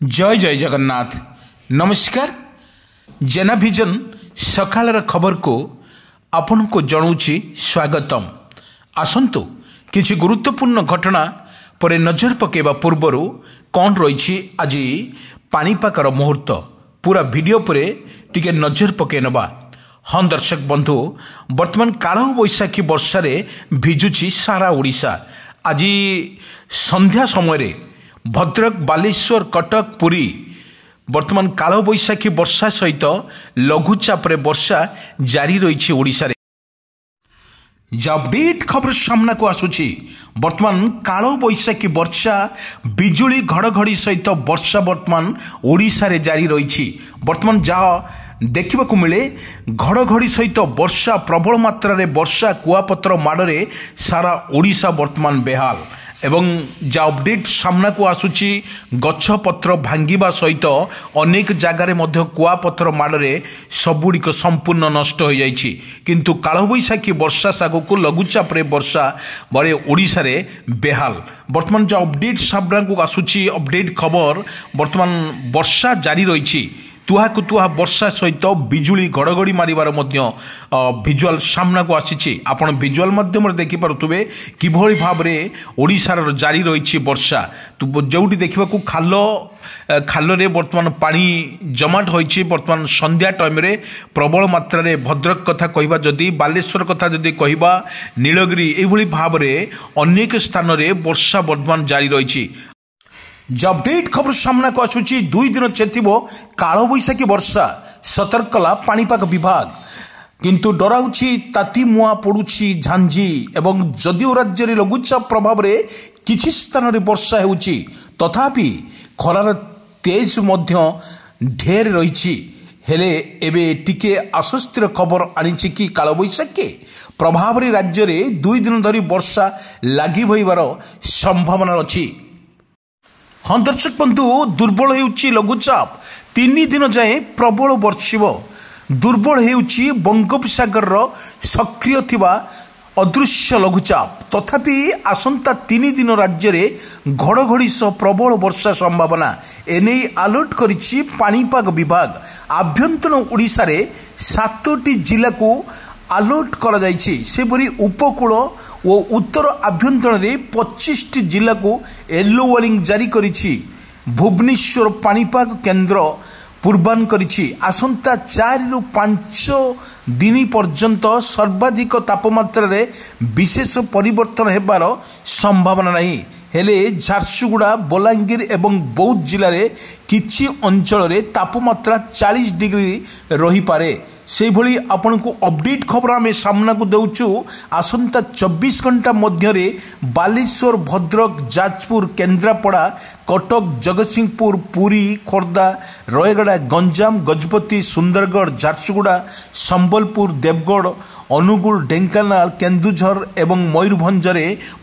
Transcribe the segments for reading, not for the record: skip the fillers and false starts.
जय जय जगन्नाथ नमस्कार। जेनाभिजन सकाळर खबर को आपण को जणाऊँगी स्वागतम। आसंतु किछि गुरुत्वपूर्ण घटना पर नजर पकेबा पूर्वर कौन रही आज पाणीपागर मुहूर्त पूरा वीडियो पर टिके नजर पके नबा। हाँ दर्शक बंधु, वर्तमान काल बैशाखी वर्षा भिजुची सारा ओडिशा। आज संध्या समय भद्रक, बालेश्वर, कटक, पुरी वर्तमान काल बैशाखी वर्षा सहित लघुचाप वर्षा जारी रही ओडिशा रे। अपडेट खबर सामना को आसुची वर्तमान काल बैशाखी वर्षा बिजुली घड़घड़ी सहित वर्षा वर्तमान ओडिशा रे जारी रही। वर्तमान जहाँ देखा मिले घड़घड़ी सहित वर्षा प्रबल मात्रा रे वर्षा कुआपत्र माड़े सारा ओडिशा वर्तमान बेहाल एवं जा अपडेट सामना को आसुची गछ पत्र भांगिबा सहित अनेक जगार कुआपत्र माड़े सबुड़िक संपूर्ण नष्ट हो जाइछि। किंतु कालबैशाखी वर्षा सागक लघुचाप वर्षा बड़े ओडिशा रे बेहाल। वर्तमान जो अपडेट सामना को आसुची अपडेट खबर वर्तमान वर्षा जारी रही। तुहा को तुहा वर्षा सहित बिजुली घड़घड़ी मारिबार विजुअल सामना को आसी। आपण विजुअल माध्यम देखि पारुथबे किभଳି भाबरे ओडिशार जारी रही वर्षा। जोटी देखा खाल रे वर्तमान पानी जमाट होइछि। वर्तमान संध्या टाइम रे प्रबल मात्रा रे भद्रक कथा कहबा, जदि बालेश्वर कथा जदि कहबा, नीलगिरी एभଳି भाबरे अनेक स्थान रे वर्षा वर्तमान जारी रही। अपडेट खबर सामना को आसुची 2 दिन चेतिबो काल बैशाखी वर्षा सतर्क कला पाणीपाग विभाग। किंतु डराउची ताती मुआ पड़ुची झांझी एवं जदिओ राज्य रे लघुचाप प्रभाव रे किछि स्थान रे वर्षा हेउची तथापि खरार तेज मध्य ढेर रहिछि। हेले एबे टिके आश्वस्तिर खबर आनिछि कि काल बैशाखी प्रभाव रे राज्य रे 2 दिन धरी वर्षा लागि भइबार संभावना अछि। हाँ दर्शक बंधु, दुर्बल होउची लघुचाप 3 दिन जाए प्रबल वर्षिब। दुर्बल होउची बंगोपसागर सक्रिय थिबा अदृश्य लघुचाप। तथापि आसंता 3 दिन राज्य में घड़घड़ी सह प्रबल वर्षा संभावना एने अलर्ट करिछि पाणीपाग विभाग। आभ्यंतर ओडिशा रे 7टी जिला को अलर्ट करा जाइछि। सेपरि उपकूल और उत्तर आभ्यंतर में 25टी जिला को येलो वार्निंग जारी करिछि। भुवनेश्वर पाणीपाग केन्द्र पूर्वान करिछि आसंता 4 रु 5 दिन पर्यंत सर्वाधिक तापमात्रा रे विशेष परिवर्तन हेबार संभावना नहीं। हेले झारसुगुड़ा, बलांगीर एवं बौद्ध जिले में किछि अंचल रे तापमात्रा 40 डिग्री रही पारे। से भली आपन को अपडेट खबर आम सामना को देउछु। आसंता 24 घंटा मध्य बालेश्वर, भद्रक, जाजपुर, केन्द्रापड़ा, कटक, जगतसिंहपुर, पुरी, खोर्धा, रायगड़ा, गंजाम, गजपति, सुंदरगढ़, झारसुगुड़ा, संबलपुर, देवगढ़, अनुगुल, ढेंकानाल, केन्दुझर एवं मयूरभंज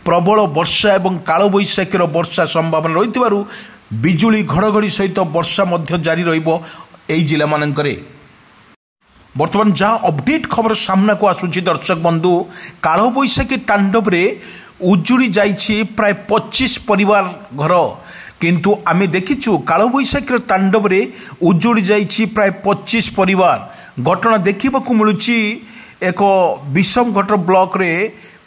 प्रबल वर्षा एवं काल बैशाखीर वर्षा संभावना रही। बिजुली घड़घड़ी सहित वर्षा मध्य जारी रहिबो एई जिला मानकरे। वर्तमान जहाँ अपडेट खबर सामना को आसुची दर्शक बंधु, काल बैशाखी तांडव रे उजुड़ी जाइछि प्राय 25 परिवार घर। किंतु आमे देखिछु काल बैशाखी तांडव रे उजुड़ी जाइछि प्राय 25 परिवार। घटना देखिबाकू मिलुछि एक विषमघट्ट ब्लॉक रे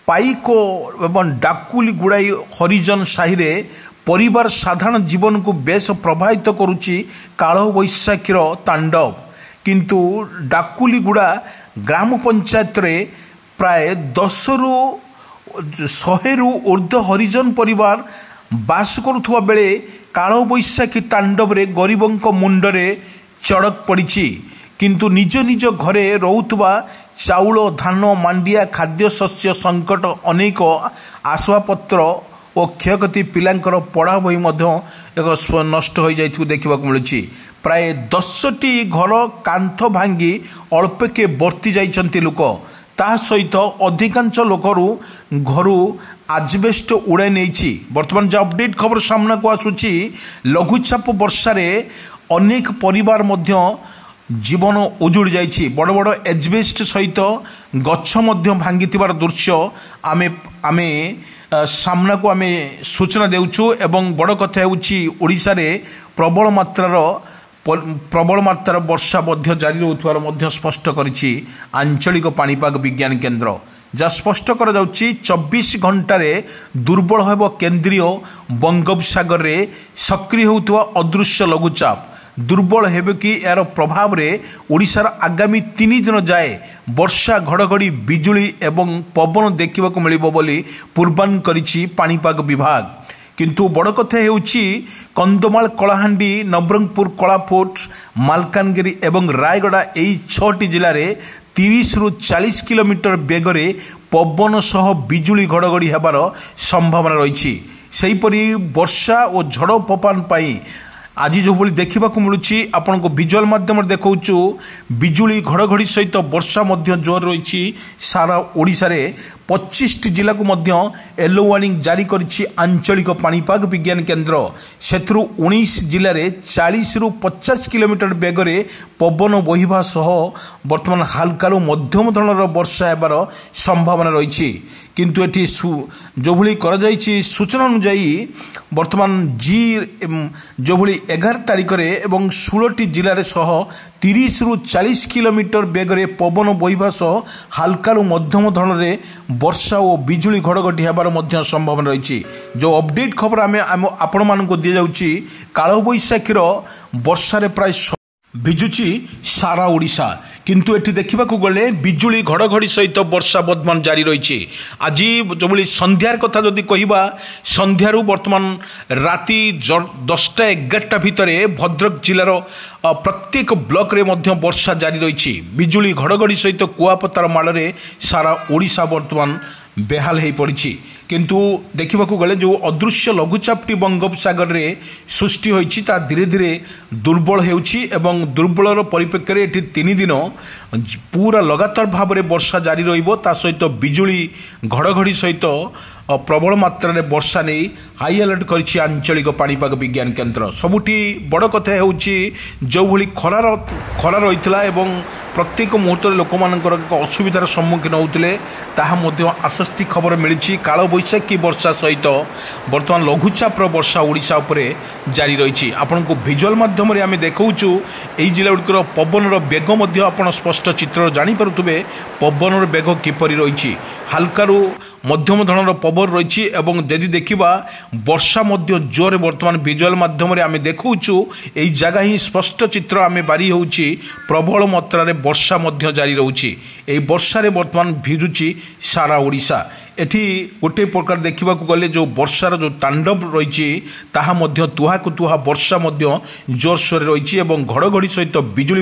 पाइको एवं डाकुली गुड़ाई हरिजन साहि रे परिवार साधारण जीवन को बेस प्रभावित करुछि काल बैशाखीर तांडव। किंतु डाकुलीगुड़ा ग्राम पंचायत रे प्राय 10 रु 100 रु ऊर्ध्व हरिजन परिवार बास करुवा बेले काल बैशाखी तांडव रे गरीबों मुंडरे चढ़क पड़ी। किंतु निज निज घरे रोथुवा चाउल, धान, मांडिया, खाद्य शस्य संकट, अनेक आसवाबपत्र और क्षयक्षति पिलांकर पढ़ा बही एक नष्ट हो जाइथिबो देखा मिलुछि। प्राय 10टी घर कांथ भांगी अल्पके बर्ती जाइछन्ति लोक। ता सहित अधिकांश लोकरू घरू आजबेस्ट उड़ाई नहीं। वर्तमान जो अपडेट खबर सामना को आसुछि लघुचाप वर्षा रे अनेक परिवार मध्य जीवन उजुड़ी जाइछि। बड़ बड़ एजबेस्ट सहित गछ मध्य भांगी दृश्य आमे सामना को आम सूचना देउछु एवं बड़ कथा होउछि ओडिशा रे प्रबल मात्रार वर्षा जारी रहउथवार मध्य स्पष्ट करिछि आंचलिक पाणीपाग विज्ञान केन्द्र जहाँ स्पष्ट कर 24 घंटे दुर्बल होब केन्द्रीय बंगोपसागर रे सक्रिय होउथवा अदृश्य लघुचाप दुर्बल हेबे कि यार प्रभाव रे ओडिशार आगामी 3 दिन जाए वर्षा घड़घड़ी बिजुली एवं पवन देखा मिलिबो बोली पूर्वानुमान करिछि पाणीपाग विभाग। किंतु बड़ कथा हेउछि कंधमाल कलाहांडी नवरंगपुर कलाफोर्ट मालकानगिरी एवं रायगड़ा एई 6टी जिले में 30 ରୁ 40 किलोमीटर बेगरे पवन सह बिजुली घड़घड़ी हेबार संभावना रही। सेहीपरि वर्षा और झड़ पवन पाई आज जो भली देखा मिलूँ आपण को विजुअल माध्यम देखु बिजुली घड़घड़ी सहित वर्षा जोर रही सारा ओडिशा रे 25 जिला को येलो वार्निंग जारी करिछि आंचलिक पाणीपाग विज्ञान केन्द्र सेथुरु 19 जिले में 40 ରୁ 50 किलोमीटर बेगरे पवन बहिबा सह वर्तमान हालकारु मध्यम धरणर वर्षा हेबार संभावना रही। किंतु एटी जो भली कर जाइछि सूचना अनुसार वर्तमान जो भली 11 तारिख रे एवं 16टी जिले में सह 30 ରୁ 40 किलोमीटर बेगरे पवन बहिबा सह हालकारु मध्यम धरणरे वर्षा और बिजुली घड़घड़ी हेबार मध्य संभावना रही। जो अपडेट खबर आम आपण मानक दि जाउछि काल बैशाखीर वर्षा प्राय भिजुची सारा ओडिशा किंतु एटी देखा गले बिजुली घड़घड़ी सहित वर्षा बर्तमान जारी रही। आज जो भाई संध्यार कथा जदि कहवा संध्यारू वर्तमान राति 10टा 11टा भितर भद्रक जिलार प्रत्येक ब्लॉक रे मध्य वर्षा जारी रही। बिजुली घड़घड़ी सहित कुआपतार माड़े सारा ओडिशा वर्तमान बेहाल हो पड़ी। किंतु देखा गले जो अदृश्य लघुचापटी बंगोपसागर रे सृष्टि होइछि ता धीरे धीरे दुर्बल होउछि एवं दुर्बलर परिप्रेक्षी एठी 3 दिन पूरा लगातार भाव में वर्षा जारी रहिबो ता सहित बिजुली घड़घड़ी सहित प्रबल मात्रा वर्षा नहीं हाई अलर्ट करिछि आंचलिक पाणीपाग विज्ञान केन्द्र। सबुठी बड़ कथा होउछि जो भली खरा रहितला एवं प्रत्येक मुहूर्त लोक मानकर असुविधार सम्मुखीन होते ताहा मध्य आश्वस्ति खबर मिली काल बैशाखी वर्षा सहित वर्तमान लघुचाप वर्षा ओडिशा उपरे जारी रही। आपण को विजुअल माध्यम आम देखौछु एई जिला गुड़िकर पवनर बेग आपण स्पष्ट चित्र जानीपे पवनर बेग किपरि रही हालकारु मध्यम धरणर पवन रही एवं यदि देखा वर्षा जोर वर्तमान विजुअल माध्यम आम देखौछु एई जगह ही स्पष्ट चित्र आम बारी होउछि प्रबल मात्रा रे वर्षा जारी रही। एई वर्षा रे वर्तमान भिजुछि सारा ओडिशा। एठी गोटे प्रकार देखा गले जो वर्षार जो तांडव रही ताहा मध्य तुहाकु तुहा वर्षा जोरसोर रही एवं घड़घड़ी सहित बिजुली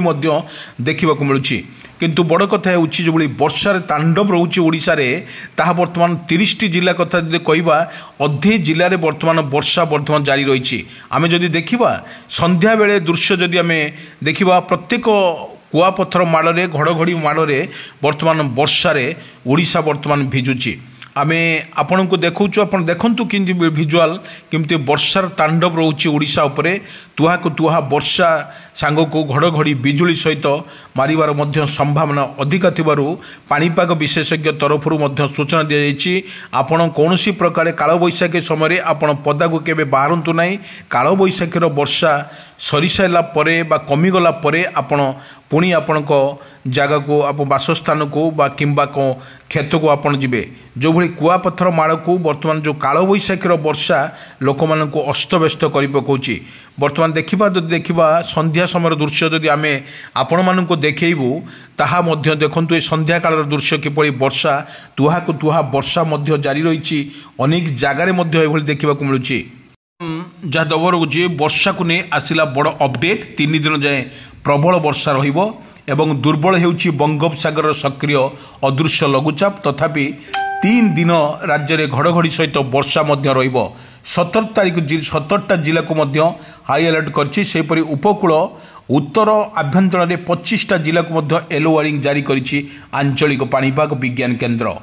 देखा मिलूँ। किंतु बड़ कथा होउछि जो वर्षार तांडव रोचे ओडिशा रे ताहा वर्तमान 30टी जिला कथा जदि कहवा अधे जिले में वर्तमान वर्षा वर्तमान जारी रही। आमे जदि देखिबा संध्या बेले दृश्य जदि आमे देखिबा प्रत्येक कुआपथर माड़े घड़घड़ी माड़े वर्तमान वर्षा रे ओडिशा वर्तमान भिजुची। आमे आपण को देखौछु आपण देखंतु किंति विजुअल किमती वर्षार तांडव रोचे ओडिशा उपरे तुहाकु तुहा वर्षा सांग को घड़घड़ी बिजुली सहित मारिबार मध्य संभावना अधिक थिबारु पाणीपाग विशेषज्ञ तरफरु मध्य सूचना दिया जायछि। आपण कोनोसी प्रकार काल बैशाखी समय आपण पदाकु केबे बाहरंतु नाही। काल बैशाखीर वर्षा सरी साइला परे बा कमी गला परे आपण पुणी आपण जगह को आप बासस्थान को बा किंबा को खेत को आपण जिबे। जो भली कुआपथर माड़ को वर्तमान जो काल बैशाखीर वर्षा लोक मान को अस्तव्यस्त कर पकाउछि। वर्तमान देखा संध्या समय दृश्य जदि आम आपण मान को देखू ताहा मध्य देखंतु संध्या कालर दृश्य किपरि वर्षा तुहाकु तुहा वर्षा मध्य जारी रही अनेक जगार देखा मिलूँ। जहाँ दबर जे वर्षा को नहीं आसला बड़ अपडेट 3 दिन जाए प्रबल वर्षा रहिबो एवं दुर्बल हेउछि बंगोपसागर सक्रिय अदृश्य लघुचाप तथापि 3 दिन राज्य में घड़घड़ी सहित वर्षा रहिबो। 17 तारिख 17टा जिला को हाई अलर्ट करछि। सेपरि उपकूल उत्तर आभ्यंतर 25टा जिला को येलो वार्निंग जारी करिछि आंचलिक पाणीपाग विज्ञान केन्द्र।